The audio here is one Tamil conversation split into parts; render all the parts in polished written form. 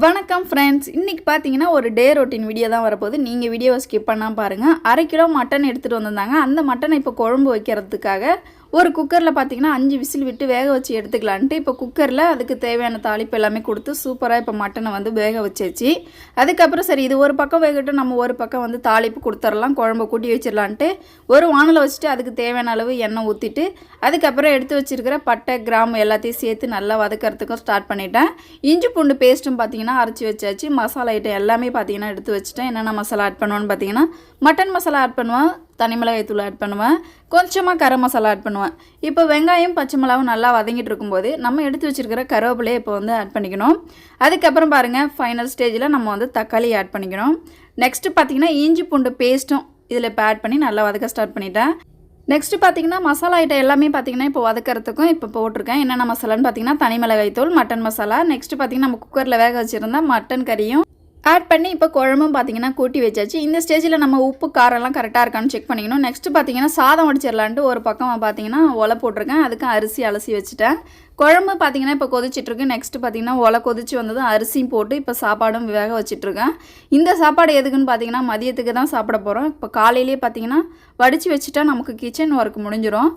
வணக்கம் ஃப்ரெண்ட்ஸ். இன்றைக்கி பார்த்தீங்கன்னா ஒரு டே ரொட்டீன் வீடியோ தான் வரப்போகுது. நீங்கள் வீடியோவை ஸ்கிப் பண்ணால் பாருங்கள். 1/2 கிலோ மட்டன் எடுத்துகிட்டு வந்திருந்தாங்க. அந்த மட்டனை இப்போ குழம்பு வைக்கிறதுக்காக ஒரு குக்கரில் பார்த்தீங்கன்னா 5 விசில் விட்டு வேக வச்சு எடுத்துக்கலான்ட்டு இப்போ குக்கரில் அதுக்கு தேவையான தாளிப்பு எல்லாமே கொடுத்து சூப்பராக இப்போ மட்டனை வந்து வேக வச்சாச்சு. அதுக்கப்புறம் சரி இது ஒரு பக்கம் வேகட்டும், நம்ம ஒரு பக்கம் வந்து தாளிப்பு கொடுத்துடலாம், குழம்பு கூட்டி வச்சிடலான்ட்டு ஒரு வானலை வச்சுட்டு அதுக்கு தேவையான அளவு எண்ணெய் ஊற்றிட்டு அதுக்கப்புறம் எடுத்து வச்சுருக்கிற பட்டை கிராம்பு எல்லாத்தையும் சேர்த்து நல்லா வதக்கிறதுக்கும் ஸ்டார்ட் பண்ணிட்டேன். இஞ்சி பூண்டு பேஸ்ட்டும் பார்த்தீங்கன்னா அரைச்சி வச்சாச்சு. மசாலா ஐட்டம் எல்லாமே பார்த்தீங்கன்னா எடுத்து வச்சுட்டேன். என்னென்ன மசாலா ஆட் பண்ணுவேன்னு பார்த்தீங்கன்னா மட்டன் மசாலா ஆட் பண்ணுவேன், தனி மிளகாய் தூள் ஆட் பண்ணுவேன், கொஞ்சமாக கரம் மசாலா ஆட் பண்ணுவேன். இப்போ வெங்காயம் பச்சை மிளகாவும் நல்லா வதங்கிட்டு இருக்கும்போது நம்ம எடுத்து வச்சுருக்கிற கருவேப்பிலையை இப்போ வந்து ஆட் பண்ணிக்கணும். அதுக்கப்புறம் பாருங்கள் ஃபைனல் ஸ்டேஜில் நம்ம வந்து தக்காளி ஆட் பண்ணிக்கணும். நெக்ஸ்ட்டு பார்த்திங்கன்னா இஞ்சி பூண்டு பேஸ்ட்டும் இதில் இப்போ ஆட் பண்ணி நல்லா வதக்க ஸ்டார்ட் பண்ணிட்டேன். நெக்ஸ்ட்டு பார்த்தீங்கன்னா மசாலா ஐட்டம் எல்லாமே பார்த்தீங்கன்னா இப்போ வதக்கிறதுக்கும் இப்போ போட்டிருக்கேன். என்னென்ன மசாலான்னு பார்த்தீங்கன்னா தனி மிளகாய் தூள், மட்டன் மசாலா, நெக்ஸ்ட்டு பார்த்தீங்கன்னா நம்ம குக்கரில் வேக வச்சுருந்தா மட்டன் கறியும் ஆட் பண்ணி இப்போ குழம்பும் பார்த்தீங்கன்னா கூட்டி வச்சாச்சு. இந்த ஸ்டேஜில் நம்ம உப்பு காரம்லாம் கரெக்டாக இருக்கான்னு செக் பண்ணிக்கணும். நெக்ஸ்ட்டு பார்த்தீங்கன்னா சாதம் வடிச்சிடலான்ட்டு ஒரு பக்கம் பார்த்தீங்கன்னா ஒலை போட்டிருக்கேன். அதுக்கு அரிசி அலசி வச்சுட்டேன். குழம்பு பார்த்தீங்கன்னா இப்போ கொதிச்சிட்ருக்கு. நெக்ஸ்ட்டு பார்த்தீங்கன்னா ஒலை கொதிச்சு வந்ததும் அரிசியும் போட்டு இப்போ சாப்பாடும் வேக வச்சிட்ருக்கேன். இந்த சாப்பாடு எதுக்குன்னு பார்த்தீங்கன்னா மதியத்துக்கு தான் சாப்பிட போகிறோம். இப்போ காலையிலேயே பார்த்தீங்கன்னா வடித்து வச்சுட்டா நமக்கு கிச்சன் ஒர்க் முடிஞ்சிடும்.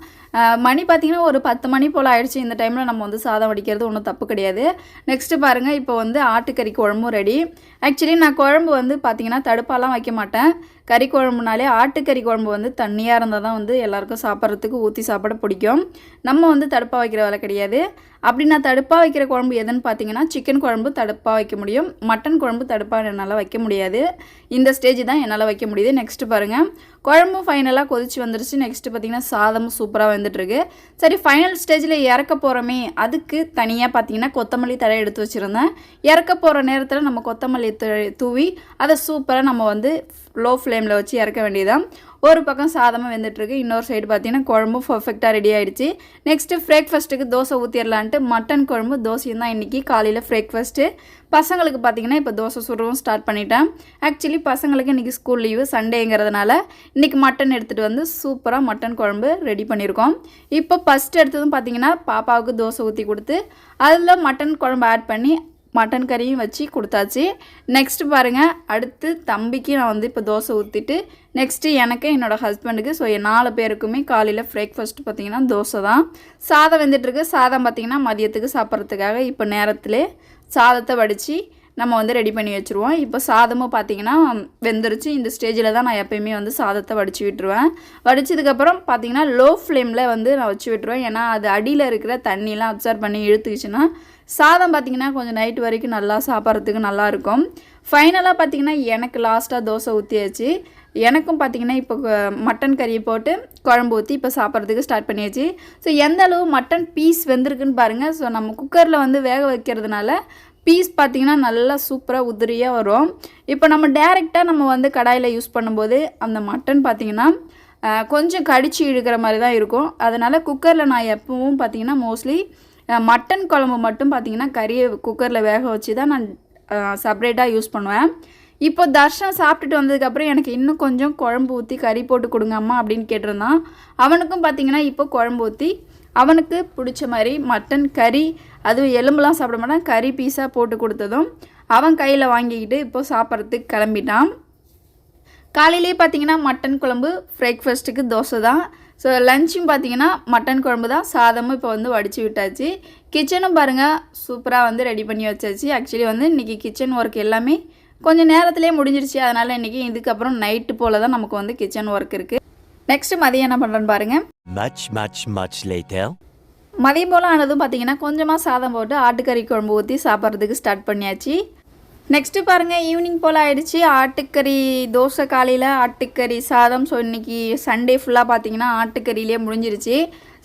மணி பார்த்திங்கன்னா ஒரு 10 மணி போல் ஆயிடுச்சு. இந்த டைமில் நம்ம வந்து சாதம் வடிக்கிறது ஒன்றும் தப்பு கிடையாது. நெக்ஸ்ட்டு பாருங்கள் இப்போ வந்து ஆட்டுக்கறி குழம்பும் ரெடி. ஆக்சுவலி நான் குழம்பு வந்து பார்த்திங்கன்னா தடுப்பாலாம் வைக்க மாட்டேன். கறி குழம்புனாலே ஆட்டுக்கறி குழம்பு வந்து தண்ணியாக இருந்தால் தான் வந்து எல்லாேருக்கும் சாப்பிட்றதுக்கு ஊற்றி சாப்பிட பிடிக்கும். நம்ம வந்து தடுப்பாக வைக்கிற வேலை கிடையாது. அப்படி நான் தடுப்பாக வைக்கிற குழம்பு எதுன்னு பார்த்தீங்கன்னா சிக்கன் குழம்பு தடுப்பாக வைக்க முடியும், மட்டன் குழம்பு தடுப்பாக என்னால் வைக்க முடியாது. இந்த ஸ்டேஜ் தான் என்னால் வைக்க முடியுது. நெக்ஸ்ட்டு பாருங்கள் குழம்பு ஃபைனலாக கொதிச்சு வந்துருச்சு. நெக்ஸ்ட்டு பார்த்திங்கன்னா சாதமும் சூப்பராக வந்துட்டுருக்கு. சரி ஃபைனல் ஸ்டேஜில் இறக்க போகிறோமே, அதுக்கு தனியாக பார்த்திங்கன்னா கொத்தமல்லி தழை எடுத்து வச்சுருந்தேன். இறக்க போகிற நேரத்தில் நம்ம கொத்தமல்லி தூவி அதை சூப்பராக நம்ம வந்து லோ ஃப்ளேமில் வச்சு இறக்க வேண்டியதான். ஒரு பக்கம் சாதமாக வெந்துட்டுருக்கு, இன்னொரு சைடு பார்த்தீங்கன்னா குழம்பும் பர்ஃபெக்டாக ரெடி ஆகிடுச்சு. நெக்ஸ்ட்டு பிரேக்ஃபாஸ்ட்டுக்கு தோசை ஊற்றிடலான்ட்டு மட்டன் குழம்பு தோசையும் தான் இன்றைக்கி காலையில் பிரேக்ஃபாஸ்ட்டு. பசங்களுக்கு பார்த்திங்கன்னா இப்போ தோசை சுடவும் ஸ்டார்ட் பண்ணிட்டேன். ஆக்சுவலி பசங்களுக்கு இன்றைக்கி ஸ்கூல் லீவு சண்டேங்கிறதுனால இன்றைக்கி மட்டன் எடுத்துகிட்டு வந்து சூப்பராக மட்டன் குழம்பு ரெடி பண்ணியிருக்கோம். இப்போ ஃபஸ்ட்டு எடுத்ததும் பார்த்திங்கன்னா பாப்பாவுக்கு தோசை ஊற்றி கொடுத்து அதில் மட்டன் குழம்பு ஆட் பண்ணி மட்டன் கறியும் வச்சு கொடுத்தாச்சு. நெக்ஸ்ட்டு பாருங்கள் அடுத்து தம்பிக்கு நான் வந்து இப்போ தோசை ஊற்றிட்டு நெக்ஸ்ட்டு எனக்கு என்னோடய ஹஸ்பண்டுக்கு ஸோ 4 பேருக்குமே காலையில் பிரேக்ஃபாஸ்ட்டு பார்த்திங்கன்னா தோசை தான். சாதம் வெந்துட்டுருக்கு. சாதம் பார்த்திங்கன்னா மதியத்துக்கு சாப்பிட்றதுக்காக இப்போ நேரத்தில் சாதத்தை வடித்து நம்ம வந்து ரெடி பண்ணி வச்சுருவோம். இப்போ சாதமும் பார்த்திங்கன்னா வெந்துருச்சு. இந்த ஸ்டேஜில் தான் நான் எப்போயுமே வந்து சாதத்தை வடித்து விட்டுருவேன். வடித்ததுக்கப்புறம் பார்த்திங்கன்னா லோ ஃப்ளேமில் வந்து நான் வச்சு விட்டுருவேன். ஏன்னா அது அடியில் இருக்கிற தண்ணிலாம் அப்சர்வ் பண்ணி இழுத்துக்கிச்சுன்னா சாதம் பார்த்திங்கன்னா கொஞ்சம் நைட்டு வரைக்கும் நல்லா சாப்பிட்றதுக்கு நல்லாயிருக்கும். ஃபைனலாக பார்த்திங்கன்னா எனக்கு லாஸ்ட்டாக தோசை ஊற்றியாச்சு. எனக்கும் பார்த்திங்கன்னா இப்போ மட்டன் கறியை போட்டு குழம்பு ஊற்றி இப்போ சாப்பிட்றதுக்கு ஸ்டார்ட் பண்ணியாச்சு. ஸோ எந்த அளவு மட்டன் பீஸ் வெந்திருக்குன்னு பாருங்கள். ஸோ நம்ம குக்கரில் வந்து வேக வைக்கிறதுனால பீஸ் பார்த்திங்கன்னா நல்லா சூப்பராக உதிரியாக வரும். இப்போ நம்ம டேரெக்டாக நம்ம வந்து கடாயில் யூஸ் பண்ணும்போது அந்த மட்டன் பார்த்திங்கன்னா கொஞ்சம் கடிச்சு இழுக்கிற மாதிரி தான் இருக்கும். அதனால் குக்கரில் நான் எப்பவும் பார்த்திங்கன்னா மோஸ்ட்லி மட்டன் குழம்பு மட்டும் பார்த்திங்கன்னா கறியை குக்கரில் வேக வச்சு தான் நான் செப்ரேட்டாக யூஸ் பண்ணுவேன். இப்போ தர்ஷன் சாப்பிட்டுட்டு வந்ததுக்கப்புறம் எனக்கு இன்னும் கொஞ்சம் குழம்பு ஊற்றி கறி போட்டு கொடுங்க அம்மா அப்படின்னு கேட்டிருந்தான். அவனுக்கும் பார்த்திங்கன்னா இப்போ குழம்பு ஊற்றி அவனுக்கு பிடிச்ச மாதிரி மட்டன் கறி, அதுவும் எலும்புலாம் சாப்பிட மாட்டான், கறி பீஸாக போட்டு கொடுத்ததும் அவன் கையில் வாங்கிக்கிட்டு இப்போது சாப்பிட்றதுக்கு கிளம்பிட்டான். காலையிலேயே பார்த்திங்கன்னா மட்டன் குழம்பு, பிரேக்ஃபாஸ்ட்டுக்கு தோசை தான். ஸோ லஞ்சும் பார்த்திங்கன்னா மட்டன் குழம்பு தான். சாதமும் இப்போ வந்து வடித்து விட்டாச்சு. கிச்சனும் பாருங்கள் சூப்பராக வந்து ரெடி பண்ணி வச்சாச்சு. ஆக்சுவலி வந்து இன்றைக்கி கிச்சன் ஒர்க் எல்லாமே கொஞ்சம் நேரத்துலேயே முடிஞ்சிருச்சு. அதனால் இன்றைக்கி இதுக்கப்புறம் நைட்டு போல் தான் நமக்கு வந்து கிச்சன் ஒர்க் இருக்குது. நெக்ஸ்ட்டு மதியம் என்ன பண்ணுறேன்னு பாருங்கள். மதியம் போல் ஆனதும் பார்த்திங்கன்னா கொஞ்சமாக சாதம் போட்டு ஆட்டுக்கறி குழம்பு ஊற்றி சாப்பிட்றதுக்கு ஸ்டார்ட் பண்ணியாச்சு. நெக்ஸ்ட்டு பாருங்கள் ஈவினிங் போல் ஆகிடுச்சு. ஆட்டுக்கறி தோசை காலையில், ஆட்டுக்கறி சாதம். ஸோ இன்றைக்கி சண்டே ஃபுல்லாக பார்த்திங்கன்னா ஆட்டுக்கறியிலே முடிஞ்சிருச்சு.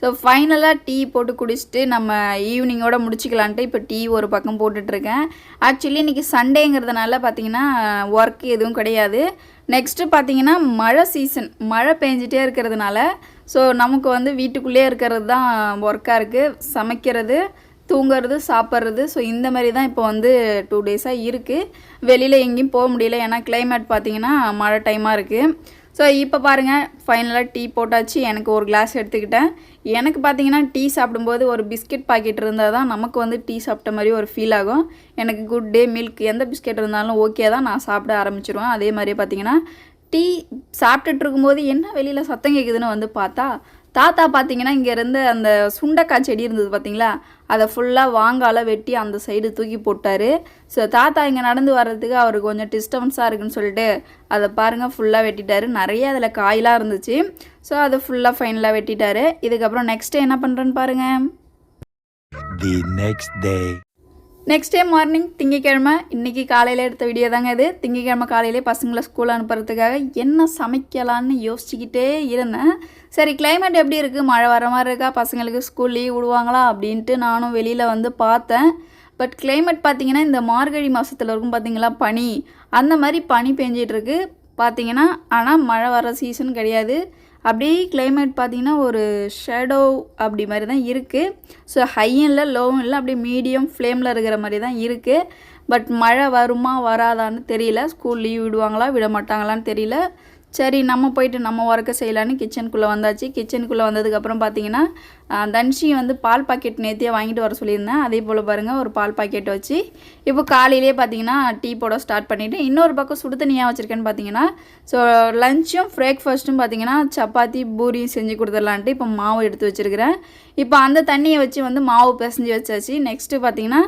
ஸோ ஃபைனலாக டீ போட்டு குடிச்சிட்டு நம்ம ஈவினிங்கோட முடிச்சிக்கலான்ட்டு இப்போ டீ ஒரு பக்கம் போட்டுட்ருக்கேன். ஆக்சுவலி இன்றைக்கி சண்டேங்கிறதுனால பார்த்திங்கன்னா ஒர்க் எதுவும் கிடையாது. நெக்ஸ்ட்டு பார்த்திங்கன்னா மழை சீசன், மழை பெஞ்சிட்டே இருக்கிறதுனால ஸோ நமக்கு வந்து வீட்டுக்குள்ளே இருக்கிறது தான் ஒர்க்காக இருக்குது. சமைக்கிறது, தூங்கிறது, சாப்பிட்றது. ஸோ இந்த மாதிரி தான் இப்போ வந்து 2 டேஸாக இருக்குது. வெளியில் எங்கேயும் போக முடியல. ஏன்னா கிளைமேட் பார்த்திங்கன்னா மழை டைமாக இருக்குது. ஸோ இப்போ பாருங்கள் ஃபைனலாக டீ போட்டாச்சு. எனக்கு ஒரு கிளாஸ் எடுத்துக்கிட்டேன். எனக்கு பார்த்தீங்கன்னா டீ சாப்பிடும்போது ஒரு பிஸ்கெட் பாக்கெட் இருந்தால் தான் நமக்கு வந்து டீ சாப்பிட்ட மாதிரி ஒரு ஃபீல் ஆகும். எனக்கு குட் டே மில்க் எந்த பிஸ்கெட் இருந்தாலும் ஓகே தான், நான் சாப்பிட ஆரம்பிச்சிருவேன். அதே மாதிரியே பார்த்தீங்கன்னா டீ சாப்பிட்டுட்டு இருக்கும்போது என்ன வெளியில் சத்தம் கேட்குதுன்னு வந்து பார்த்தா தாத்தா பார்த்தீங்கன்னா இங்கேருந்து அந்த சுண்டக்காய் செடி இருந்தது பார்த்தீங்களா, அதை ஃபுல்லாக வாங்கால வெட்டி அந்த சைடு தூக்கி போட்டார். ஸோ தாத்தா இங்கே நடந்து வர்றதுக்கு அவருக்கு கொஞ்சம் டிஸ்டர்பன்ஸாக இருக்குன்னு சொல்லிட்டு அதை பாருங்கள் ஃபுல்லாக வெட்டிட்டார். நிறைய அதில் காயெலாம் இருந்துச்சு. ஸோ அதை ஃபுல்லாக ஃபைனலாக வெட்டிட்டார். இதுக்கப்புறம் நெக்ஸ்ட்டு என்ன பண்ணுறேன்னு பாருங்கள். நெக்ஸ்ட் டே மார்னிங் திங்கக்கிழமை, இன்றைக்கி காலையில் எடுத்த வீடியோ தாங்க இது. திங்கக்கிழமை காலையிலே பசங்களை ஸ்கூல் அனுப்புறதுக்காக என்ன சமைக்கலான்னு யோசிச்சுக்கிட்டே இருந்தேன். சரி கிளைமேட் எப்படி இருக்குது, மழை வர மாதிரி இருக்கா, பசங்களுக்கு ஸ்கூல் லீவ் விடுவாங்களா அப்படின்ட்டு நானும் வெளியில் வந்து பார்த்தேன். பட் கிளைமேட் பார்த்திங்கன்னா இந்த மார்கழி மாதத்தில் இருக்கும் பார்த்திங்களா பனி, அந்த மாதிரி பனி பெஞ்சிட்ருக்கு பார்த்திங்கன்னா. ஆனால் மழை வர சீசன் கிடையாது. அப்படியே கிளைமேட் பார்த்திங்கன்னா ஒரு ஷேடோ அப்படி மாதிரி தான் இருக்குது. ஸோ ஹையும் இல்லை லோவும் இல்லை, அப்படியே மீடியம் ஃப்ளேமில் இருக்கிற மாதிரி தான் இருக்குது. பட் மழை வருமா வராதான்னு தெரியல. ஸ்கூல் லீவ் விடுவாங்களா விட மாட்டாங்களான்னு தெரியல. சரி நம்ம போயிட்டு நம்ம ஒர்க்கை செய்யலான்னு கிச்சனுக்குள்ளே வந்தாச்சு. கிச்சனுக்குள்ளே வந்ததுக்கப்புறம் பார்த்தீங்கன்னா தன்ஷி வந்து பால் பாக்கெட் நேத்தியே வாங்கிட்டு வர சொல்லியிருந்தேன். அதே போல் பாருங்கள் ஒரு பால் பாக்கெட் வச்சு இப்போ காலையிலே பார்த்தீங்கன்னா டீ போட ஸ்டார்ட் பண்ணிவிட்டு இன்னொரு பக்கம் சுடு தண்ணியாக வச்சுருக்கேன்னு பார்த்தீங்கன்னா ஸோ லஞ்சும் பிரேக்ஃபாஸ்ட்டும் பார்த்தீங்கன்னா சப்பாத்தி பூரி செஞ்சு கொடுத்துடலான்ட்டு இப்போ மாவு எடுத்து வச்சுருக்கிறேன். இப்போ அந்த தண்ணியை வச்சு வந்து மாவு பிசைஞ்சு வச்சாச்சு. நெக்ஸ்ட்டு பார்த்தீங்கன்னா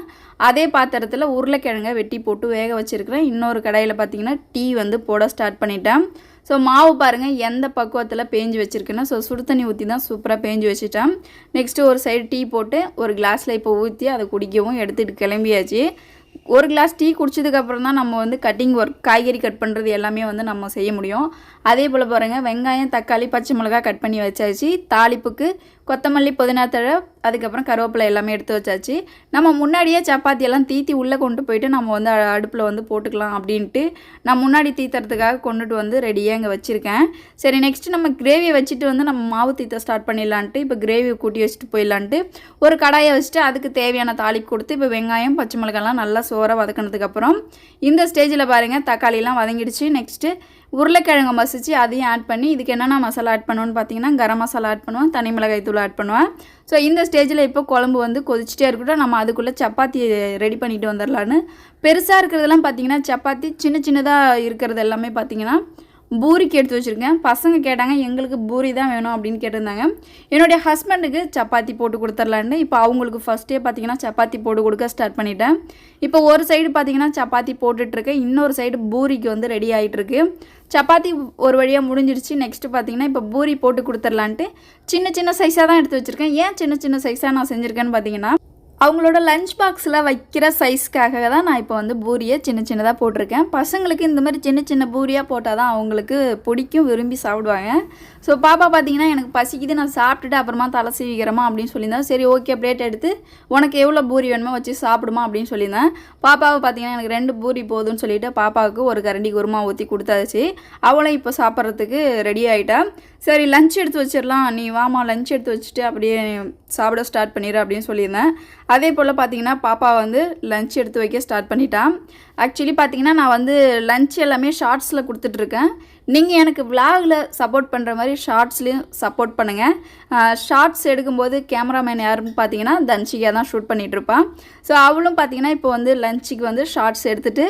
அதே பாத்திரத்தில் உருளைக்கிழங்கை வெட்டி போட்டு வேக வச்சுருக்கிறேன். இன்னொரு கடாயில் பார்த்தீங்கன்னா டீ வந்து போட ஸ்டார்ட் பண்ணிட்டேன். ஸோ மாவு பாருங்கள் எந்த பக்குவத்தில் பேஞ்சு வச்சுருக்குன்னா ஸோ சுடு தண்ணி ஊற்றி தான் சூப்பராக பேஞ்சு வச்சுட்டேன். நெக்ஸ்ட்டு ஒரு சைடு டீ போட்டு ஒரு கிளாஸில் இப்போ ஊற்றி அதை குடிக்கவும் எடுத்துகிட்டு கிளம்பியாச்சு. ஒரு கிளாஸ் டீ குடிச்சதுக்கப்புறம் தான் நம்ம வந்து கட்டிங் ஒர்க் காய்கறி கட் பண்ணுறது எல்லாமே வந்து நம்ம செய்ய முடியும். அதே போல் பாருங்கள் வெங்காயம் தக்காளி பச்சை மிளகாய் கட் பண்ணி வச்சாச்சு. தாளிப்புக்கு கொத்தமல்லி புதினா தழை அதுக்கப்புறம் கருவேப்பிலை எல்லாமே எடுத்து வச்சாச்சு. நம்ம முன்னாடியே சப்பாத்தியெல்லாம் தீத்தி உள்ளே கொண்டு போயிட்டு நம்ம வந்து அடுப்பில் வந்து போட்டுக்கலாம் அப்படின்ட்டு நான் முன்னாடி தீத்துறதுக்காக கொண்டுட்டு வந்து ரெடியாக இங்கே வச்சுருக்கேன். சரி நெக்ஸ்ட்டு நம்ம கிரேவியை வச்சுட்டு வந்து நம்ம மாவு தீத்த ஸ்டார்ட் பண்ணிடலான்ட்டு இப்போ கிரேவியை கூட்டி வச்சுட்டு போயிடலான்ட்டு ஒரு கடாயை வச்சுட்டு அதுக்கு தேவையான தாளிப்பு கொடுத்து இப்போ வெங்காயம் பச்சை மிளகாய்லாம் நல்லா சோறாக வதக்கினதுக்கப்புறம் இந்த ஸ்டேஜில் பாருங்கள் தக்காளிலாம் வதங்கிடுச்சு. நெக்ஸ்ட்டு உருளைக்கிழங்கு மசிச்சு அதையும் ஆட் பண்ணி இதுக்கு என்னென்ன மசாலா ஆட் பண்ணுவேன்னு பார்த்தீங்கன்னா கரம் மசாலா ஆட் பண்ணுவேன், தனி மிளகாய் தூள் ஆட் பண்ணுவேன். ஸோ இந்த ஸ்டேஜில் இப்போ குழம்பு வந்து கொதிச்சிட்டே இருக்கட்டும். நம்ம அதுக்குள்ளே சப்பாத்தி ரெடி பண்ணிட்டு வந்துடலான்னு. பெருசாக இருக்கிறதெல்லாம் பார்த்தீங்கன்னா சப்பாத்தி, சின்ன சின்னதாக இருக்கிறது எல்லாமே பார்த்தீங்கன்னா பூரிக்கு எடுத்து வச்சுருக்கேன். பசங்க கேட்டாங்க எங்களுக்கு பூரி தான் வேணும் அப்படின்னு கேட்டிருந்தாங்க. என்னுடைய ஹஸ்பண்டுக்கு சப்பாத்தி போட்டு கொடுத்துர்லான்னு இப்போ அவங்களுக்கு ஃபஸ்ட்டே பார்த்தீங்கன்னா சப்பாத்தி போட்டு கொடுக்க ஸ்டார்ட் பண்ணிட்டேன். இப்போ ஒரு சைடு பார்த்தீங்கன்னா சப்பாத்தி போட்டுட்ருக்கேன், இன்னொரு சைடு பூரிக்கு வந்து ரெடி ஆகிட்டுருக்கு. சப்பாத்தி ஒரு வழியாக முடிஞ்சிடுச்சு. நெக்ஸ்ட்டு பார்த்தீங்கன்னா இப்போ பூரி போட்டு கொடுத்துர்லான்ட்டு சின்ன சின்ன சைஸாக தான் எடுத்து வச்சுருக்கேன். ஏன் சின்ன சின்ன சைஸாக நான் செஞ்சுருக்கேன்னு பார்த்தீங்கன்னா அவங்களோட லஞ்ச் பாக்ஸில் வைக்கிற சைஸ்க்காக தான் நான் இப்போ வந்து பூரியை சின்ன சின்னதாக போட்டிருக்கேன். பசங்களுக்கு இந்த மாதிரி சின்ன சின்ன பூரியாக போட்டால் தான் அவங்களுக்கு பிடிக்கும், விரும்பி சாப்பிடுவாங்க. ஸோ பாப்பா பார்த்தீங்கன்னா எனக்கு பசிக்குது நான் சாப்பிட்டுட்டு அப்புறமா தலை சீவிக்கிறமா அப்படின்னு சொல்லியிருந்தேன். சரி ஓகே பிளேட் எடுத்து உனக்கு எவ்வளோ பூரி வேணுமோ வச்சு சாப்பிடுமா அப்படின்னு சொல்லியிருந்தேன். பாப்பாவை பார்த்தீங்கன்னா எனக்கு 2 பூரி போதும்னு சொல்லிவிட்டு பாப்பாவுக்கு ஒரு கரண்டி குருமா ஊற்றி கொடுத்தாச்சு. அவளும் இப்போ சாப்பிட்றதுக்கு ரெடி ஆகிட்டா. சரி லஞ்ச் எடுத்து வச்சிடலாம், நீ வாமா லஞ்ச் எடுத்து வச்சுட்டு அப்படியே சாப்பிட ஸ்டார்ட் பண்ணிடு அப்படின்னு சொல்லியிருந்தேன். அதே போல் பார்த்தீங்கன்னா பாப்பா வந்து லஞ்ச் எடுத்து வைக்க ஸ்டார்ட் பண்ணிட்டான். ஆக்சுவலி பார்த்தீங்கன்னா நான் வந்து லஞ்ச் எல்லாமே ஷார்ட்ஸில் கொடுத்துட்ருக்கேன். நீங்கள் எனக்கு விலாகில் சப்போர்ட் பண்ணுற மாதிரி ஷார்ட்ஸ்லேயும் சப்போர்ட் பண்ணுங்கள். ஷார்ட்ஸ் எடுக்கும்போது கேமராமேன் யாருன்னு பார்த்தீங்கன்னா தன்ஷிகா தான் ஷூட் பண்ணிகிட்ருப்பான். ஸோ அவளும் பார்த்தீங்கன்னா இப்போ வந்து லஞ்சுக்கு வந்து ஷார்ட்ஸ் எடுத்துகிட்டு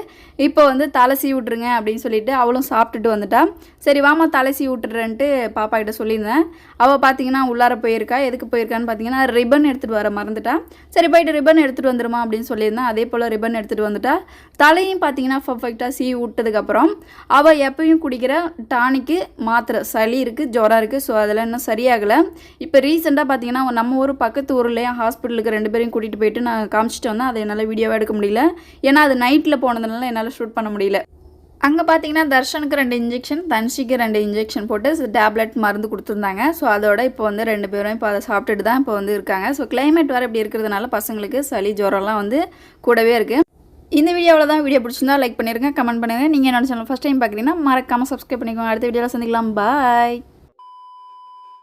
இப்போ வந்து தலை சீவி விட்ருங்க அப்படின்னு சொல்லிட்டு அவளும் சாப்பிட்டுட்டு வந்துட்டான். சரி வாமா தலை சீவி விட்டுறேன்ட்டு பாப்பா கிட்ட சொல்லியிருந்தேன். அவள் பார்த்தீங்கன்னா உள்ளார போயிருக்கா. எதுக்கு போயிருக்கான்னு பார்த்தீங்கன்னா ரிப்பன் எடுத்துகிட்டு வர மறந்துட்டான். சரி போயிட்டு ரிப்பன் எடுத்துகிட்டு வந்துடுமா அப்படின்னு சொல்லியிருந்தேன். அதே போல் ரிப்பன் எடுத்துகிட்டு வந்துட்டா. தலையும் பார்த்தீங்கன்னா பர்ஃபெக்டாக சீவி விட்டதுக்கப்புறம் அவள் எப்பயும் குடிக்கிற டானிக்கு மாத்திரை சளி இருக்குது, ஜுரம் இருக்குது. ஸோ அதில் இன்னும் சரியாகலை. இப்போ ரீசெண்டாக பார்த்தீங்கன்னா நம்ம ஊர் பக்கத்து ஊர்லேயே ஹாஸ்பிட்டலுக்கு 2 பேரையும் கூட்டிகிட்டு போயிட்டு நான் காமிச்சிட்டு வந்தேன். அதை என்னால் வீடியோவாக எடுக்க முடியல, ஏன்னா அது நைட்டில் போனதுனால என்னால் ஷூட் பண்ண முடியல. அங்கே பார்த்தீங்கன்னா தர்ஷனுக்கு 2 இன்ஜெக்ஷன், தன்ஷிக்கு 2 இன்ஜெக்ஷன் போட்டு டேப்லெட் மருந்து கொடுத்துருந்தாங்க. ஸோ அதோட இப்போ வந்து 2 பேரும் இப்போ அதை சாப்பிட்டுட்டு தான் இப்போ வந்து இருக்காங்க. ஸோ கிளைமேட் வேறு இப்படி இருக்கிறதுனால பசங்களுக்கு சளி ஜுரம்லாம் வந்து கூடவே இருக்குது. இந்த வீடியோவில் தான். வீடியோ பிடிச்சிருந்தா லைக் பண்ணிடுங்க, கமெண்ட் பண்ணுங்கள். நீங்கள் என்னோட சேனல் ஃபஸ்ட் டைம் பார்க்குறீங்கன்னா மறக்காமல் சப்ஸ்கிரைப் பண்ணிக்கோங்க. அடுத்த வீடியோவில் சந்திக்கலாம். பாய்.